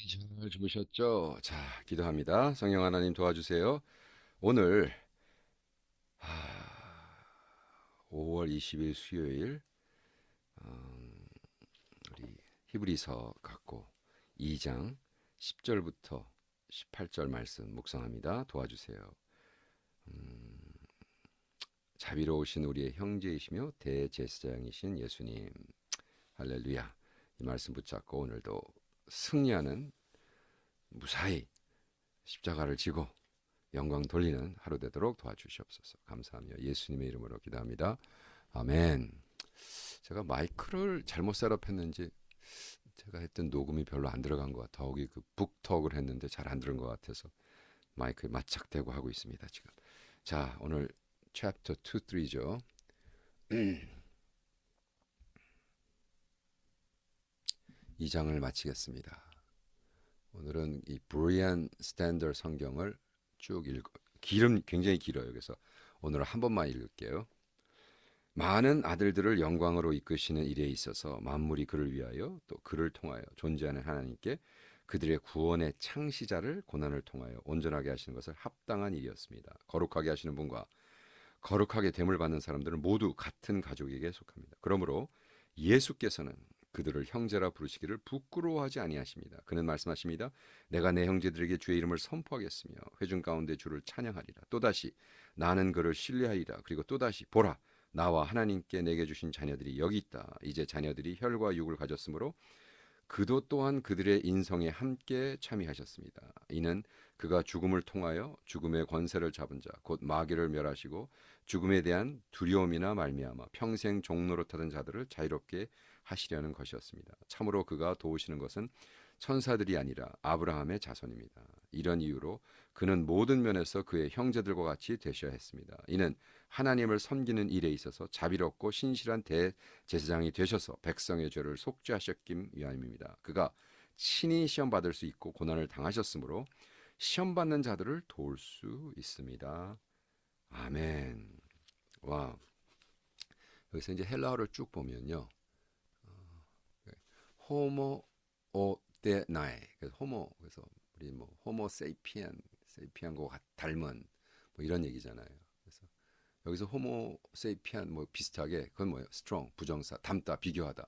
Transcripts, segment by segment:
잘 주무셨죠? 자, 기도합니다. 성령 하나님 도와주세요. 오늘 5월 20일 수요일 우리 히브리서 갖고 2장 10절부터 18절 말씀 묵상합니다. 도와주세요. 자비로우신 우리의 형제이시며 대제사장이신 예수님, 할렐루야. 이 말씀 붙잡고 오늘도 승리하는 무사히 십자가를 지고 영광 돌리는 하루 되도록 도와주시옵소서. 감사하며 예수님의 이름으로 기도합니다. 아멘. 제가 마이크를 잘못 셋업했는지 제가 했던 녹음이 별로 안 들어간 것 같아. 더욱이 그 북톡을 했는데 잘 안 들은 것 같아서 마이크에 맞착되고 하고 있습니다. 지금. 자, 오늘 챕터 2, 3죠. 2장을 마치겠습니다. 오늘은 이 브리안 스탠더 성경을 쭉 굉장히 길어요. 그래서 오늘 한 번만 읽을게요. 많은 아들들을 영광으로 이끄시는 일에 있어서 만물이 그를 위하여 또 그를 통하여 존재하는 하나님께 그들의 구원의 창시자를 고난을 통하여 온전하게 하시는 것을 합당한 일이었습니다. 거룩하게 하시는 분과 거룩하게 됨을 받는 사람들은 모두 같은 가족에게 속합니다. 그러므로 예수께서는 그들을 형제라 부르시기를 부끄러워하지 아니하십니다. 그는 말씀하십니다. 내가 내 형제들에게 주의 이름을 선포하겠으며 회중 가운데 주를 찬양하리라. 또다시 나는 그를 신뢰하리라. 그리고 또다시 보라, 나와 하나님께 내게 주신 자녀들이 여기 있다. 이제 자녀들이 혈과 육을 가졌으므로 그도 또한 그들의 인성에 함께 참여하셨습니다. 이는 그가 죽음을 통하여 죽음의 권세를 잡은 자, 곧 마귀를 멸하시고 죽음에 대한 두려움이나 말미암아 평생 종노릇하던 자들을 자유롭게 하시려는 것이었습니다. 참으로 그가 도우시는 것은 천사들이 아니라 아브라함의 자손입니다. 이런 이유로 그는 모든 면에서 그의 형제들과 같이 되셔야 했습니다. 이는 하나님을 섬기는 일에 있어서 자비롭고 신실한 대제사장이 되셔서 백성의 죄를 속죄하셨기 위함입니다. 그가 친히 시험 받을 수 있고 고난을 당하셨으므로 시험 받는 자들을 도울 수 있습니다. 아멘. 와, 여기서 이제 헬라어를 쭉 보면요, 호모 오데나에, 그래서 호모, 그래서 우리 뭐 호모 세이피안과 닮은 뭐 이런 얘기잖아요. 그래서 여기서 호모 세이피안 뭐 비슷하게 그건 뭐예요? 스트롱 부정사, 닮다, 비교하다.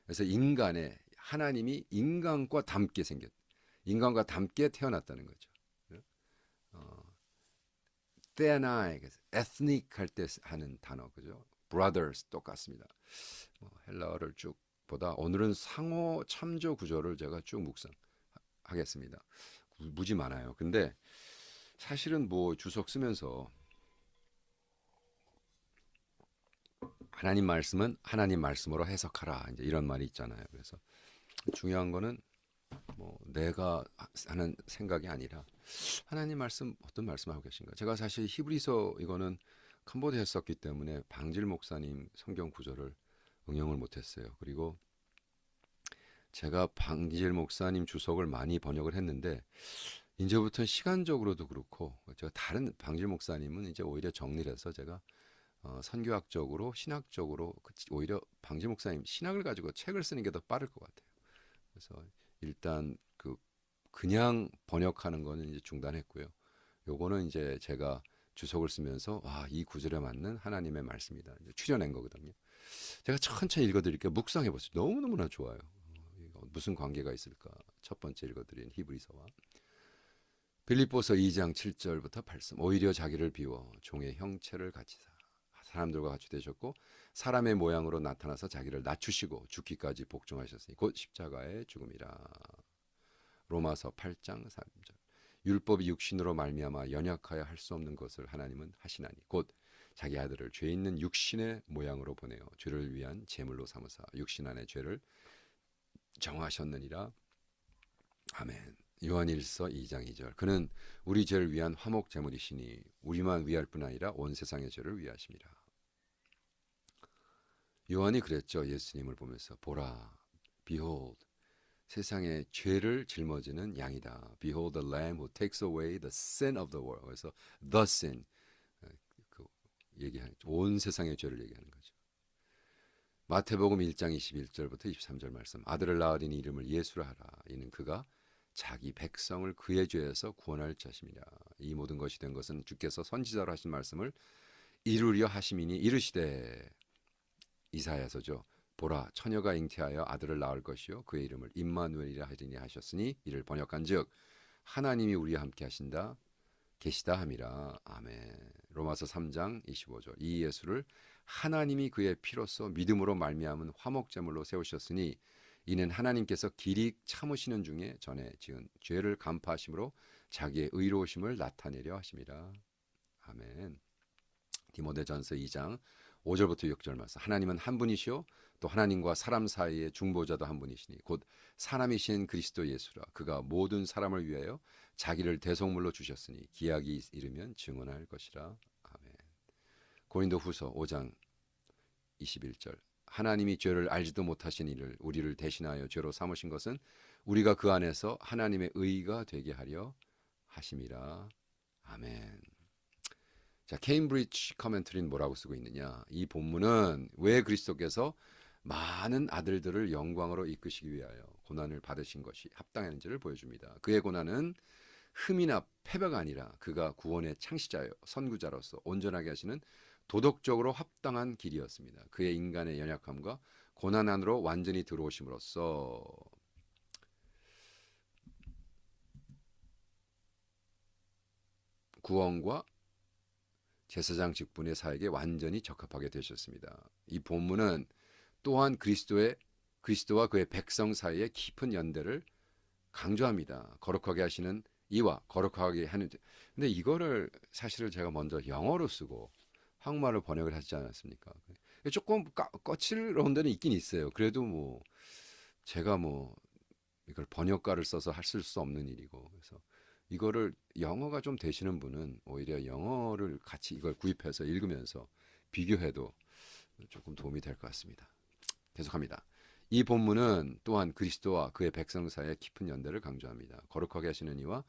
그래서 인간의 하나님이 인간과 닮게 태어났다는 거죠. 테나이, 에스닉 할 때 하는 단어, 그죠? brothers 똑같습니다. 헬라어를 쭉 보다 오늘은 상호 참조 구조를 제가 쭉 묵상하겠습니다. 무지 많아요. 근데 사실은 뭐 주석 쓰면서 하나님 말씀은 하나님 말씀으로 해석하라, 이제 이런 말이 있잖아요. 그래서 중요한 거는 뭐 내가 하는 생각이 아니라 하나님 말씀 어떤 말씀하고 계신가. 제가 사실 히브리서 이거는 캄보디아 했었기 때문에 방질 목사님 성경 구절을 응용을 못했어요. 그리고 제가 방질 목사님 주석을 많이 번역을 했는데 이제부터 시간적으로도 그렇고 제가 다른 방질 목사님은 이제 오히려 정리를 해서 제가 선교학적으로 신학적으로 오히려 방질 목사님 신학을 가지고 책을 쓰는 게 더 빠를 것 같아요. 그래서 일단 그냥 번역하는 거는 이제 중단했고요. 요거는 이제 제가 주석을 쓰면서 이 구절에 맞는 하나님의 말씀이다, 이제 추려낸 거거든요. 제가 천천히 읽어드릴게요. 묵상해 보세요. 너무너무나 좋아요. 이거 무슨 관계가 있을까? 첫 번째 읽어드린 히브리서와 빌립보서 2장 7절부터 8절. 오히려 자기를 비워 종의 형체를 가지사 사람들과 같이 되셨고 사람의 모양으로 나타나서 자기를 낮추시고 죽기까지 복종하셨으니 곧 십자가의 죽음이라. 로마서 8장 3절. 율법이 육신으로 말미암아 연약하여 할 수 없는 것을 하나님은 하시나니 곧 자기 아들을 죄 있는 육신의 모양으로 보내어 죄를 위한 제물로 삼으사 육신 안의 죄를 정하셨느니라. 아멘. 요한일서 2장 2절. 그는 우리 죄를 위한 화목 제물이시니 우리만 위할 뿐 아니라 온 세상의 죄를 위하심이라. 요한이 그랬죠. 예수님을 보면서 보라, behold, 세상의 죄를 짊어지는 양이다. Behold the Lamb who takes away the sin of the world. 그래서 the sin, 얘기하는 온 세상의 죄를 얘기하는 거죠. 마태복음 1장 21절부터 23절 말씀. 아들을 낳으리니 이름을 예수라 하라. 이는 그가 자기 백성을 그의 죄에서 구원할 자심이라. 이 모든 것이 된 것은 주께서 선지자로 하신 말씀을 이루려 하심이니 이르시되. 이사야서죠. 보라 처녀가 잉태하여 아들을 낳을 것이요 그의 이름을 임마누엘이라 하리니 하셨으니 이를 번역한즉 하나님이 우리와 함께 하신다 계시다 함이라. 아멘. 로마서 3장 25절. 이 예수를 하나님이 그의 피로써 믿음으로 말미암은 화목제물로 세우셨으니 이는 하나님께서 길이 참으시는 중에 전에 지은 죄를 간파하심으로 자기의 의로우심을 나타내려 하심이라. 아멘. 디모데전서 2장 5절부터 6절 말씀. 하나님은 한 분이시요 또 하나님과 사람 사이의 중보자도 한 분이시니 곧 사람이신 그리스도 예수라. 그가 모든 사람을 위하여 자기를 대속물로 주셨으니 기약이 이르면 증언할 것이라. 아멘. 고린도후서 5장 21절. 하나님이 죄를 알지도 못하신 이를 우리를 대신하여 죄로 삼으신 것은 우리가 그 안에서 하나님의 의가 되게 하려 하심이라. 아멘. 자, 케임브리지 커멘터리는 뭐라고 쓰고 있느냐? 이 본문은 왜 그리스도께서 많은 아들들을 영광으로 이끄시기 위하여 고난을 받으신 것이 합당한지를 보여줍니다. 그의 고난은 흠이나 패배가 아니라 그가 구원의 창시자여 선구자로서 온전하게 하시는 도덕적으로 합당한 길이었습니다. 그의 인간의 연약함과 고난 안으로 완전히 들어오심으로써 구원과 제사장 직분의 사역에 완전히 적합하게 되셨습니다. 이 본문은 또한 그리스도와 그의 백성 사이의 깊은 연대를 강조합니다. 거룩하게 하시는 이와 거룩하게 하는. 근데 이거를 사실은 제가 먼저 영어로 쓰고 한국말로 번역을 하지 않았습니까? 조금 거칠어온 데는 있긴 있어요. 그래도 뭐 제가 뭐 이걸 번역가를 써서 쓸 수 없는 일이고, 그래서 이거를 영어가 좀 되시는 분은 오히려 영어를 같이 이걸 구입해서 읽으면서 비교해도 조금 도움이 될 것 같습니다. 계속합니다. 이 본문은 또한 그리스도와 그의 백성 사이의 깊은 연대를 강조합니다. 거룩하게 하시는 이와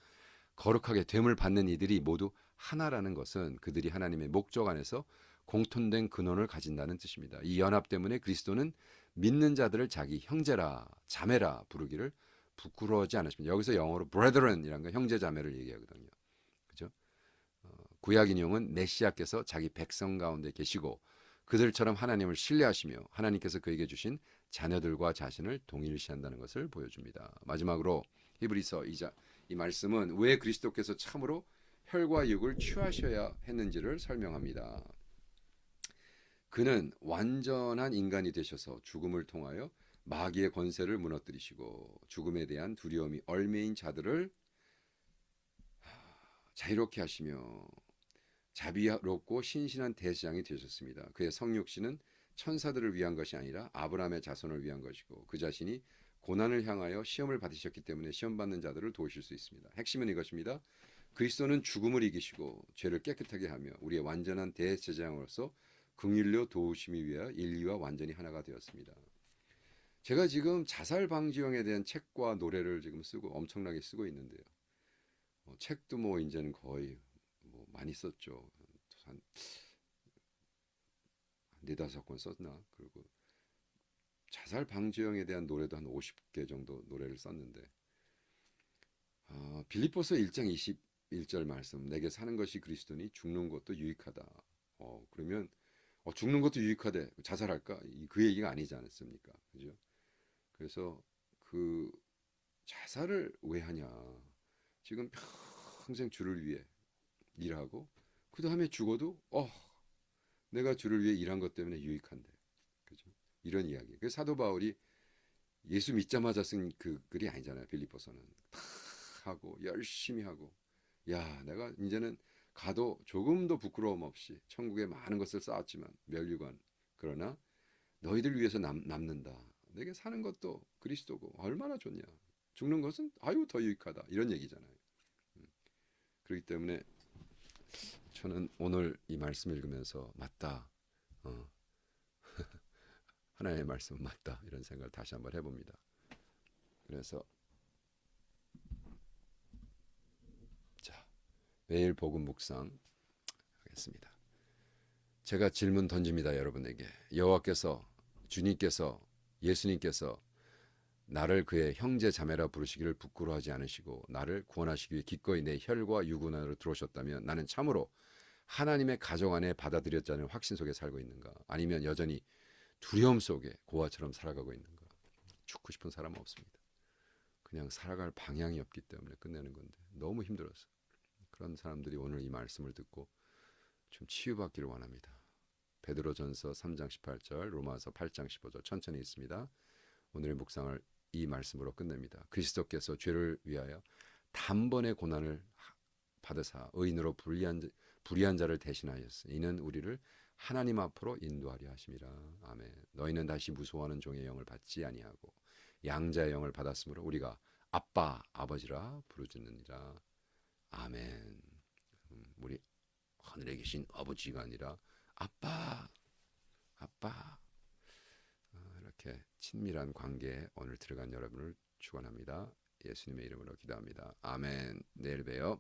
거룩하게 됨을 받는 이들이 모두 하나라는 것은 그들이 하나님의 목적 안에서 공통된 근원을 가진다는 뜻입니다. 이 연합 때문에 그리스도는 믿는 자들을 자기 형제라 자매라 부르기를 부끄러워하지 않으십니다. 여기서 영어로 brethren이라는 건 형제 자매를 얘기하거든요. 그죠? 구약 인용은 메시아께서 자기 백성 가운데 계시고 그들처럼 하나님을 신뢰하시며 하나님께서 그에게 주신 자녀들과 자신을 동일시한다는 것을 보여줍니다. 마지막으로 히브리서 2장 이 말씀은 왜 그리스도께서 참으로 혈과 육을 취하셔야 했는지를 설명합니다. 그는 완전한 인간이 되셔서 죽음을 통하여 마귀의 권세를 무너뜨리시고 죽음에 대한 두려움이 얽매인 자들을 자유롭게 하시며 자비롭고 신실한 대제사장이 되셨습니다. 그의 성육신은 천사들을 위한 것이 아니라 아브라함의 자손을 위한 것이고 그 자신이 고난을 향하여 시험을 받으셨기 때문에 시험받는 자들을 도우실 수 있습니다. 핵심은 이것입니다. 그리스도는 죽음을 이기시고 죄를 깨끗하게 하며 우리의 완전한 대제사장으로서 긍휼로 도우심이 위하여 인류와 완전히 하나가 되었습니다. 제가 지금 자살 방지용에 대한 책과 노래를 지금 쓰고 엄청나게 쓰고 있는데요. 책도 뭐 이제는 거의 뭐 많이 썼죠. 한 4-5권 썼나? 그리고 자살 방지용에 대한 노래도 한 50개 정도 노래를 썼는데 빌립보서 1장 21절 말씀 내게 사는 것이 그리스도니 죽는 것도 유익하다. 그러면 죽는 것도 유익하대. 자살할까? 그 얘기가 아니지 않습니까? 그죠? 그래서 그 자살을 왜 하냐? 지금 평생 주를 위해 일하고 그 다음에 죽어도 내가 주를 위해 일한 것 때문에 유익한데, 그죠? 이런 이야기. 그 사도 바울이 예수 믿자마자 쓴 그 글이 아니잖아요. 빌립보서는 다 하고 열심히 하고, 야 내가 이제는 가도 조금도 부끄러움 없이 천국에 많은 것을 쌓았지만 멸류관 그러나 너희들 위해서 남는다. 내게 사는 것도 그리스도고 얼마나 좋냐. 죽는 것은 더 유익하다. 이런 얘기잖아요. 그렇기 때문에 저는 오늘 이 말씀 읽으면서 맞다. 하나님의 말씀은 맞다. 이런 생각을 다시 한번 해봅니다. 그래서 자, 매일 복음 묵상 하겠습니다. 제가 질문 던집니다. 여러분에게. 여호와께서 주님께서 예수님께서 나를 그의 형제 자매라 부르시기를 부끄러워하지 않으시고 나를 구원하시기 위해 기꺼이 내 혈과 육은 안으로 들어오셨다면 나는 참으로 하나님의 가정 안에 받아들였자는 확신 속에 살고 있는가? 아니면 여전히 두려움 속에 고아처럼 살아가고 있는가? 죽고 싶은 사람은 없습니다. 그냥 살아갈 방향이 없기 때문에 끝내는 건데 너무 힘들어서. 그런 사람들이 오늘 이 말씀을 듣고 좀 치유받기를 원합니다. 베드로전서 3장 18절, 로마서 8장 15절 천천히 읽습니다. 오늘의 묵상을 이 말씀으로 끝냅니다. 그리스도께서 죄를 위하여 단번에 고난을 받으사 의인으로 불의한 자를 대신하였으니 이는 우리를 하나님 앞으로 인도하려 하심이라. 아멘. 너희는 다시 무소하는 종의 영을 받지 아니하고 양자의 영을 받았으므로 우리가 아빠 아버지라 부르짖느니라. 아멘. 우리 하늘에 계신 아버지가 아니라 아빠 아빠 이렇게 친밀한 관계에 오늘 들어간 여러분을 축원합니다. 예수님의 이름으로 기도합니다. 아멘. 내일 봬요.